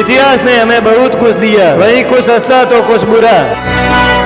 इतिहास ने हमें बहुत कुछ दिया, वही कुछ अच्छा तो कुछ बुरा।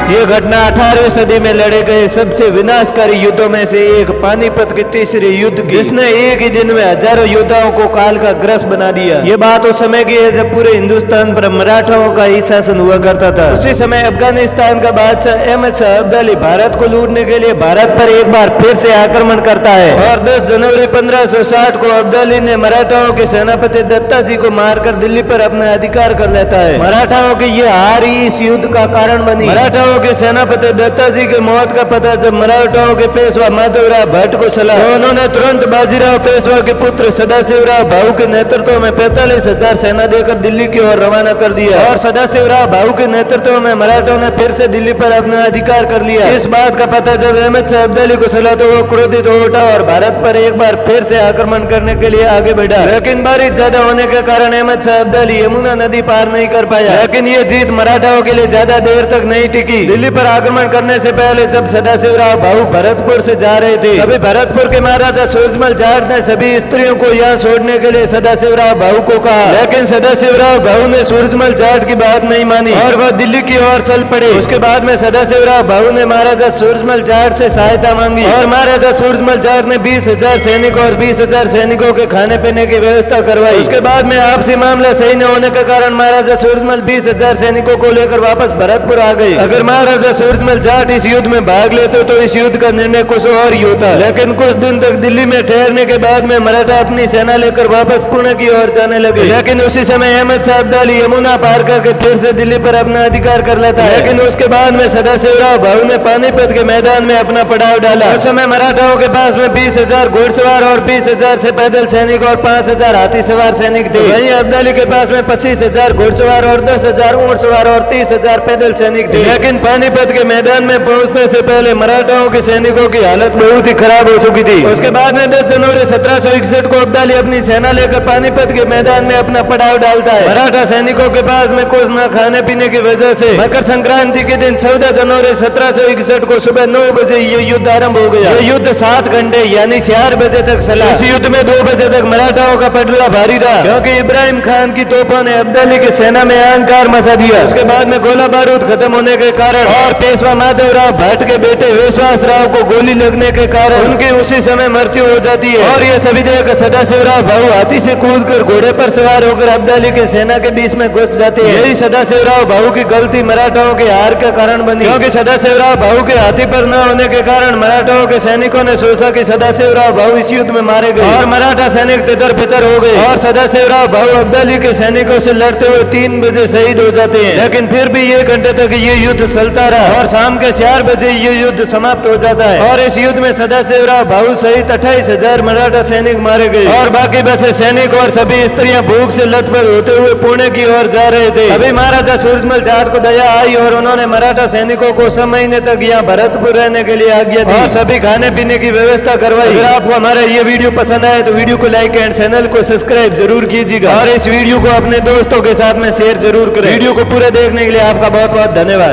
ये घटना 18वीं सदी में लड़े गए सबसे विनाशकारी युद्धों में से एक पानीपत के तीसरे युद्ध की, जिसने एक ही दिन में हजारों योद्धाओं को काल का ग्रस्त बना दिया। ये बात उस समय की है जब पूरे हिंदुस्तान पर मराठाओं का ही शासन हुआ करता था। उसी समय अफगानिस्तान का बादशाह अहमद शाह अब्दाली भारत को लूटने के लिए भारत पर एक बार फिर से आक्रमण करता है और 10 जनवरी 1560 को अब्दाली ने मराठाओं के सेनापति दत्ता जी को मारकर दिल्ली पर अपना अधिकार कर लेता है। मराठाओं की ये हार ही इस युद्ध का कारण बनी। मराठाओं के सेनापति दत्ता जी की मौत का पता जब मराठाओं के पेशवा माधवराव भट्ट को चला तो उन्होंने तुरंत बाजीराव पेशवा के पुत्र सदाशिवराव भाऊ के नेतृत्व में 45,000 सेना देकर दिल्ली की ओर रवाना कर दिया और सदाशिवराव भाऊ के नेतृत्व में मराठों ने फिर से दिल्ली पर अपना अधिकार कर लिया। इस बात का पता जब अहमद शाह अब्दाली को चला तो वो क्रोधित हो उठा और भारत पर एक बार फिर से आक्रमण करने के लिए आगे बढ़ा, लेकिन बारिश ज्यादा होने के कारण अहमद शाह अब्दाली यमुना नदी पार नहीं कर पाया। लेकिन ये जीत मराठाओं के लिए ज्यादा देर तक नहीं टिकी। दिल्ली पर आक्रमण करने से पहले जब सदाशिवराव भाऊ भरतपुर से जा रहे थे तभी भरतपुर के महाराजा सूरजमल जाट ने सभी स्त्रियों को यहाँ छोड़ने के लिए सदाशिवराव भाऊ को कहा, लेकिन सदाशिवराव भाऊ ने सूरजमल जाट की बात नहीं मानी और वह दिल्ली की ओर चल पड़े। उसके बाद में सदाशिवराव भाऊ ने महाराजा सूरजमल जाट से सहायता मांगी और महाराजा सूरजमल जाट ने 20,000 सैनिकों और 20,000 सैनिकों के खाने पीने की व्यवस्था करवाई। उसके बाद में आपसी मामला सही न होने के कारण महाराजा सूरजमल 20,000 सैनिकों को लेकर वापस भरतपुर आ गए। अगर महाराजा सूरजमल जाट इस युद्ध में भाग लेते तो इस युद्ध का निर्णय कुछ और ही होता, लेकिन कुछ दिन तक दिल्ली में ठहरने के बाद में मराठा अपनी सेना लेकर वापस पुणे की ओर जाने लगे। लेकिन उसी समय अहमद शाह अब्दाली यमुना पार करके फिर से दिल्ली पर अपना अधिकार कर लेता है। लेकिन उसके बाद में सदाशिवराव भाऊ ने पानीपत के मैदान में अपना पड़ाव डाला। उस समय मराठाओं के पास में 20,000 घुड़सवार और 20,000 से पैदल सैनिक और 5,000 हाथी सवार सैनिक थे। वहीं अब्दाली के पास में 25,000 घुड़सवार और 10,000 ऊंट सवार और 30,000 पैदल सैनिक थे। लेकिन पानीपत के मैदान में पहुंचने से पहले मराठाओं के सैनिकों की हालत बहुत ही खराब हो चुकी थी। उसके बाद में 10 जनवरी 1761 को अब्दाली अपनी सेना लेकर पानीपत के मैदान में अपना पड़ाव डालता है। मराठा सैनिकों के पास में कुछ न खाने पीने की वजह से मकर संक्रांति के दिन 14 जनवरी 1761 को सुबह 9 बजे ये युद्ध आरंभ हो गया। ये युद्ध 7 घंटे यानी 4 बजे तक चला। इस युद्ध में 2 बजे तक मराठाओं का पलड़ा भारी रहा, क्योंकि इब्राहिम खान की तोपों ने अब्दाली की सेना में अहंकार मचा दिया। उसके बाद में गोला बारूद खत्म होने के कारण और पेशवा माधवराव भट्ट के बेटे विश्वास राव को गोली लगने के कारण उनकी उसी समय मृत्यु हो जाती है। और ये सभी देख सदाशिवराव भाऊ हाथी से कूदकर घोड़े पर सवार होकर अब्दाली की सेना के बीच में घुस जाते हैं। यही सदाशिवराव भाऊ की गलती मराठाओं के हार का कारण बनी, क्योंकि सदाशिवराव भाऊ के हाथी पर न होने के कारण मराठाओं के सैनिकों ने सोचा कि सदाशिवराव भाऊ इस युद्ध में मारे गए और मराठा सैनिक तितर बितर हो गए और सदाशिवराव भाऊ अब्दाली के सैनिकों से लड़ते हुए 3 बजे शहीद हो जाते हैं। लेकिन फिर भी 1 घंटे तक ये युद्ध चलता रहा और शाम के 4 बजे ये युद्ध समाप्त हो जाता है। और इस युद्ध में सदाशिवराव भाऊ सहित 28,000 मराठा सैनिक मारे गए और बाकी बचे सैनिक और सभी स्त्रियां भूख से लथपथ होते हुए पुणे की ओर जा रहे थे। अभी महाराजा सूरजमल जाट को दया आई और उन्होंने मराठा सैनिकों को 6 महीने तक यहाँ भरतपुर रहने के लिए आज्ञा दी और सभी खाने पीने की व्यवस्था करवाई। अगर आपको हमारा ये वीडियो पसंद आए तो वीडियो को लाइक एंड चैनल को सब्सक्राइब जरूर कीजिएगा और इस वीडियो को अपने दोस्तों के साथ में शेयर जरूर करें। वीडियो को पूरे देखने के लिए आपका बहुत बहुत धन्यवाद।